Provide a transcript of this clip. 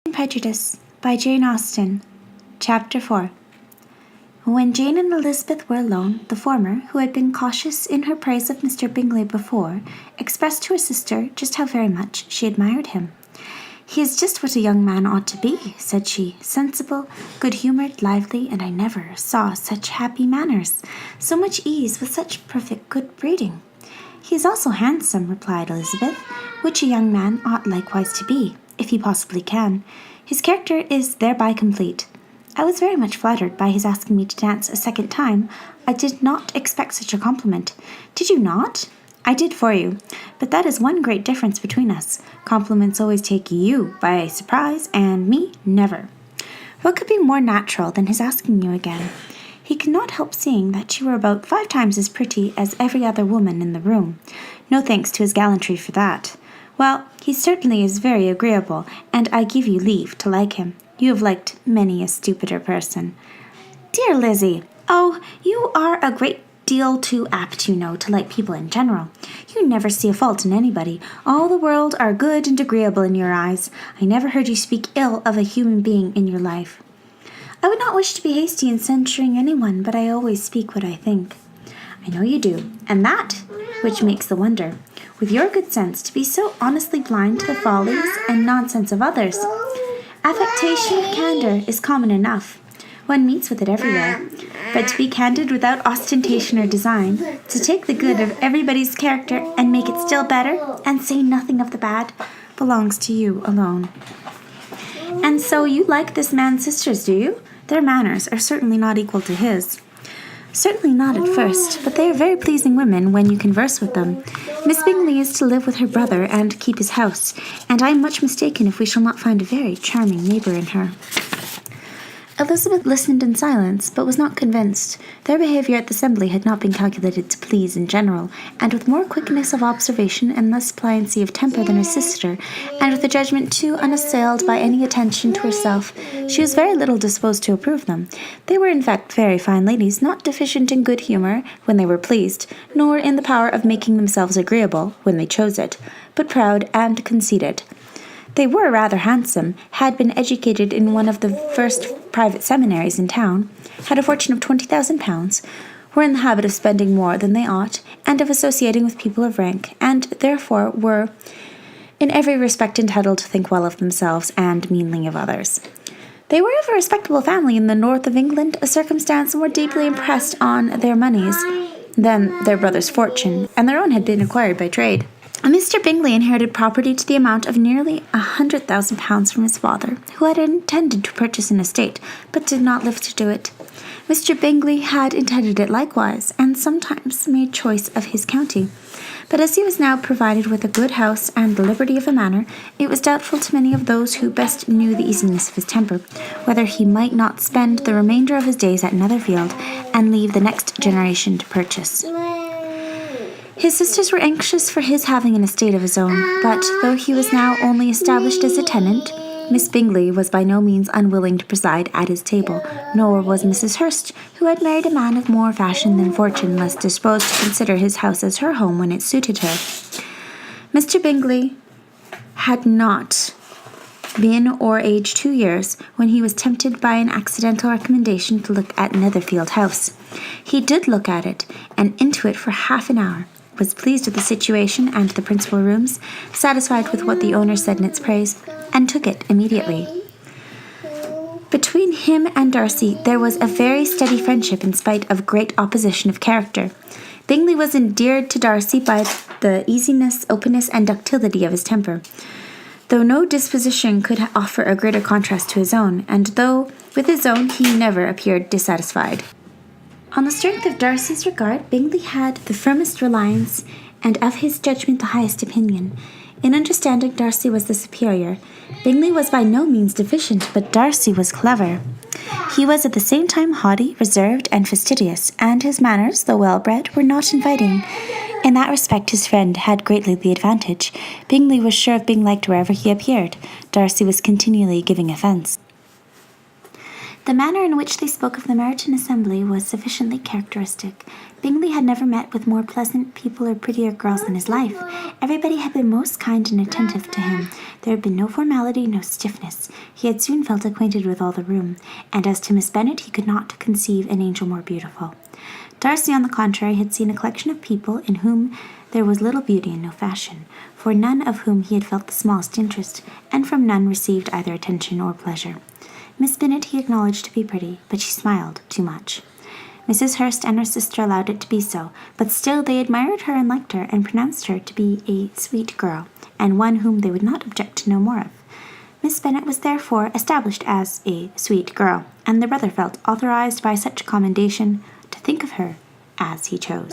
Prejudice by Jane Austen. Chapter 4. When Jane and Elizabeth were alone, the former, who had been cautious in her praise of Mr. Bingley before, expressed to her sister just how very much she admired him. "He is just what a young man ought to be," said she, "sensible, good-humoured, lively, and I never saw such happy manners, so much ease, with such perfect good breeding." "He is also handsome," replied Elizabeth, "which a young man ought likewise to be, if he possibly can. His character is thereby complete. I was very much flattered by his asking me to dance a second time. I did not expect such a compliment." "Did you not?" "I did for you, but that is one great difference between us. Compliments always take you by surprise, and me never. What could be more natural than his asking you again? He could not help seeing that you were about 5 times as pretty as every other woman in the room. No thanks to his gallantry for that. Well, he certainly is very agreeable, and I give you leave to like him. You have liked many a stupider person." "Dear Lizzie, oh, you are a great deal too apt, you know, to like people in general. You never see a fault in anybody. All the world are good and agreeable in your eyes. I never heard you speak ill of a human being in your life." "I would not wish to be hasty in censuring anyone, but I always speak what I think." "I know you do, and that which makes the wonder, with your good sense, to be so honestly blind to the follies and nonsense of others. Affectation of candour is common enough. One meets with it everywhere. But to be candid without ostentation or design, to take the good of everybody's character and make it still better, and say nothing of the bad, belongs to you alone." "And so you like this man's sisters, do you? Their manners are certainly not equal to his." "Certainly not at first, but they are very pleasing women when you converse with them. Miss Bingley is to live with her brother and keep his house, and I am much mistaken if we shall not find a very charming neighbour in her." Elizabeth listened in silence, but was not convinced. Their behaviour at the assembly had not been calculated to please in general, and with more quickness of observation and less pliancy of temper than her sister, and with a judgment too unassailed by any attention to herself, she was very little disposed to approve them. They were in fact very fine ladies, not deficient in good humour when they were pleased, nor in the power of making themselves agreeable when they chose it, but proud and conceited. They were rather handsome, had been educated in one of the first private seminaries in town, had a fortune of £20,000, were in the habit of spending more than they ought, and of associating with people of rank, and therefore were in every respect entitled to think well of themselves and meanly of others. They were of a respectable family in the north of England, a circumstance more deeply impressed on their moneys than their brother's fortune, and their own had been acquired by trade. Mr. Bingley inherited property to the amount of nearly £100,000 from his father, who had intended to purchase an estate, but did not live to do it. Mr. Bingley had intended it likewise, and sometimes made choice of his county. But as he was now provided with a good house and the liberty of a manor, it was doubtful to many of those who best knew the easiness of his temper, whether he might not spend the remainder of his days at Netherfield, and leave the next generation to purchase. His sisters were anxious for his having an estate of his own, but though he was now only established as a tenant, Miss Bingley was by no means unwilling to preside at his table, nor was Mrs. Hurst, who had married a man of more fashion than fortune, less disposed to consider his house as her home when it suited her. Mr. Bingley had not been or aged 2 years when he was tempted by an accidental recommendation to look at Netherfield House. He did look at it, and into it for half an hour, was pleased with the situation and the principal rooms, satisfied with what the owner said in its praise, and took it immediately. Between him and Darcy there was a very steady friendship in spite of great opposition of character. Bingley was endeared to Darcy by the easiness, openness, and ductility of his temper, though no disposition could offer a greater contrast to his own, and though with his own he never appeared dissatisfied. On the strength of Darcy's regard, Bingley had the firmest reliance, and of his judgment the highest opinion. In understanding, Darcy was the superior. Bingley was by no means deficient, but Darcy was clever. He was at the same time haughty, reserved, and fastidious, and his manners, though well-bred, were not inviting. In that respect his friend had greatly the advantage. Bingley was sure of being liked wherever he appeared. Darcy was continually giving offence. The manner in which they spoke of the Meryton assembly was sufficiently characteristic. Bingley had never met with more pleasant people or prettier girls in his life. Everybody had been most kind and attentive to him. There had been no formality, no stiffness. He had soon felt acquainted with all the room, and as to Miss Bennet, he could not conceive an angel more beautiful. Darcy, on the contrary, had seen a collection of people in whom there was little beauty and no fashion, for none of whom he had felt the smallest interest, and from none received either attention or pleasure. Miss Bennet he acknowledged to be pretty, but she smiled too much. Mrs. Hurst and her sister allowed it to be so, but still they admired her and liked her, and pronounced her to be a sweet girl, and one whom they would not object to know more of. Miss Bennet was therefore established as a sweet girl, and the brother felt authorized by such commendation to think of her as he chose.